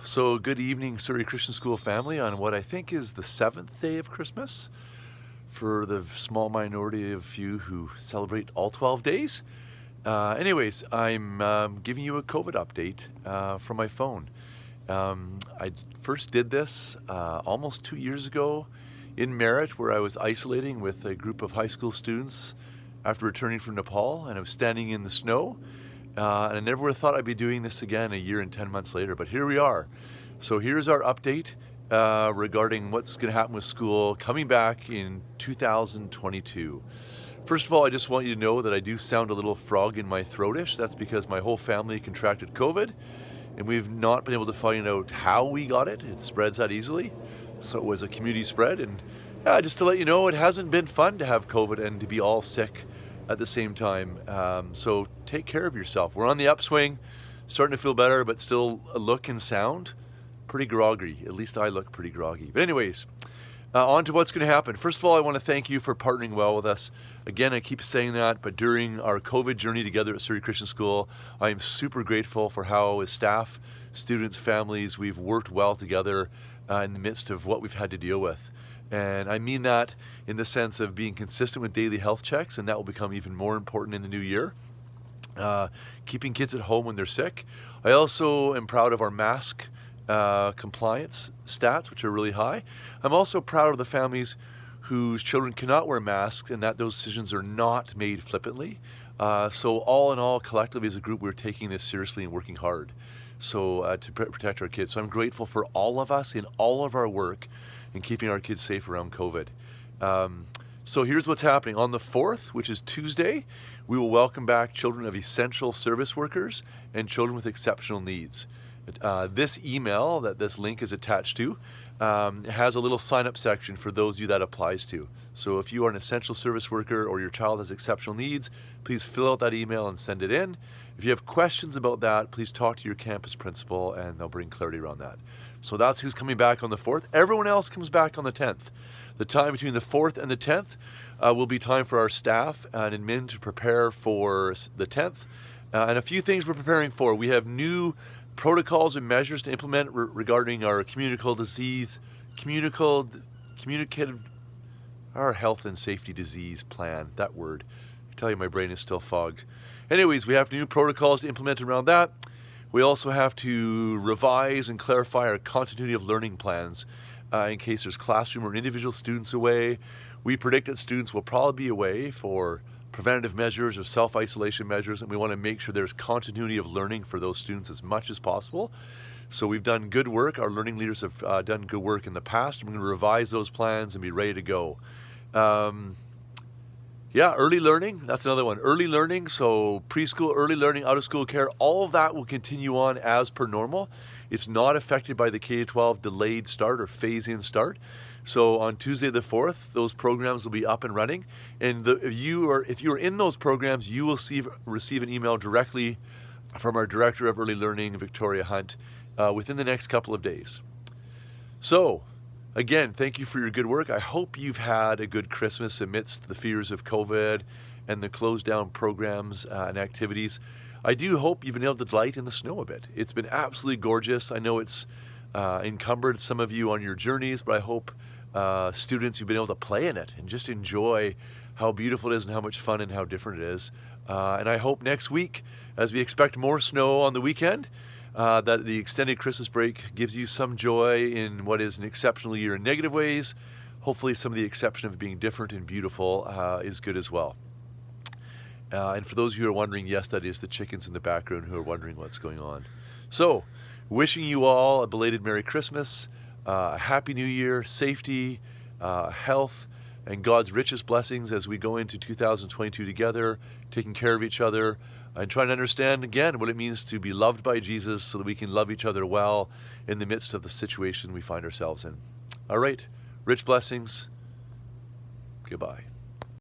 So, good evening, Surrey Christian School family, on what I think is the seventh day of Christmas for the small minority of you who celebrate all 12 days. Anyways, I'm giving you a COVID update from my phone. I first did this almost 2 years ago in Merritt, where I was isolating with a group of high school students after returning from Nepal, and I was standing in the snow. And I never would have thought I'd be doing this again a year and 10 months later, but here we are. So here's our update regarding what's going to happen with school coming back in 2022. First of all, I just want you to know that I do sound a little frog in my throatish. That's because my whole family contracted COVID, and we've not been able to find out how we got it. It spreads that easily, so it was a community spread. And just to let you know, it hasn't been fun to have COVID and to be all sick at the same time. So take care of yourself. We're on the upswing, starting to feel better, but still look and sound pretty groggy. At least I look pretty groggy. But anyways, on to what's going to happen. First of all, I want to thank you for partnering well with us. Again, I keep saying that, but during our COVID journey together at Surrey Christian School, I am super grateful for how, as staff, students, families, we've worked well together in the midst of what we've had to deal with. And I mean that in the sense of being consistent with daily health checks, and that will become even more important in the new year. Keeping kids at home when they're sick. I also am proud of our mask compliance stats, which are really high. I'm also proud of the families whose children cannot wear masks and that those decisions are not made flippantly. So all in all, collectively as a group, we're taking this seriously and working hard to protect our kids. So I'm grateful for all of us in all of our work in keeping our kids safe around COVID. So here's what's happening. On the 4th, which is Tuesday, we will welcome back children of essential service workers and children with exceptional needs. This email that this link is attached to has a little sign-up section for those of you that applies to. So if you are an essential service worker or your child has exceptional needs, please fill out that email and send it in. If you have questions about that, please talk to your campus principal and they'll bring clarity around that. So that's who's coming back on the 4th. Everyone else comes back on the 10th. The time between the 4th and the 10th will be time for our staff and admin to prepare for the 10th. And a few things we're preparing for. We have new protocols and measures to implement regarding our our health and safety disease plan. That word. I tell you, my brain is still fogged. Anyways, we have new protocols to implement around that. We also have to revise and clarify our continuity of learning plans in case there's classroom or individual students away. We predict that students will probably be away for preventative measures or self-isolation measures, and we want to make sure there's continuity of learning for those students as much as possible. So we've done good work. Our learning leaders have done good work in the past. I'm going to revise those plans and be ready to go. Early learning, that's another one. Early learning, so preschool, early learning, out-of-school care, all of that will continue on as per normal. It's not affected by the K-12 delayed start or phase-in start. So on Tuesday the 4th, those programs will be up and running. And if you are in those programs, you will receive an email directly from our Director of Early Learning, Victoria Hunt, within the next couple of days. So, again, thank you for your good work. I hope you've had a good Christmas amidst the fears of COVID and the closed down programs and activities. I do hope you've been able to delight in the snow a bit. It's been absolutely gorgeous. I know it's encumbered some of you on your journeys, but I hope students who've been able to play in it and just enjoy how beautiful it is and how much fun and how different it is. And I hope next week, as we expect more snow on the weekend, that the extended Christmas break gives you some joy in what is an exceptional year in negative ways. Hopefully some of the exception of being different and beautiful is good as well. And for those of you who are wondering, yes, that is the chickens in the background who are wondering what's going on. So, wishing you all a belated Merry Christmas, a Happy New Year, safety, health, and God's richest blessings as we go into 2022 together, taking care of each other, and trying to understand, again, what it means to be loved by Jesus so that we can love each other well in the midst of the situation we find ourselves in. All right, rich blessings. Goodbye.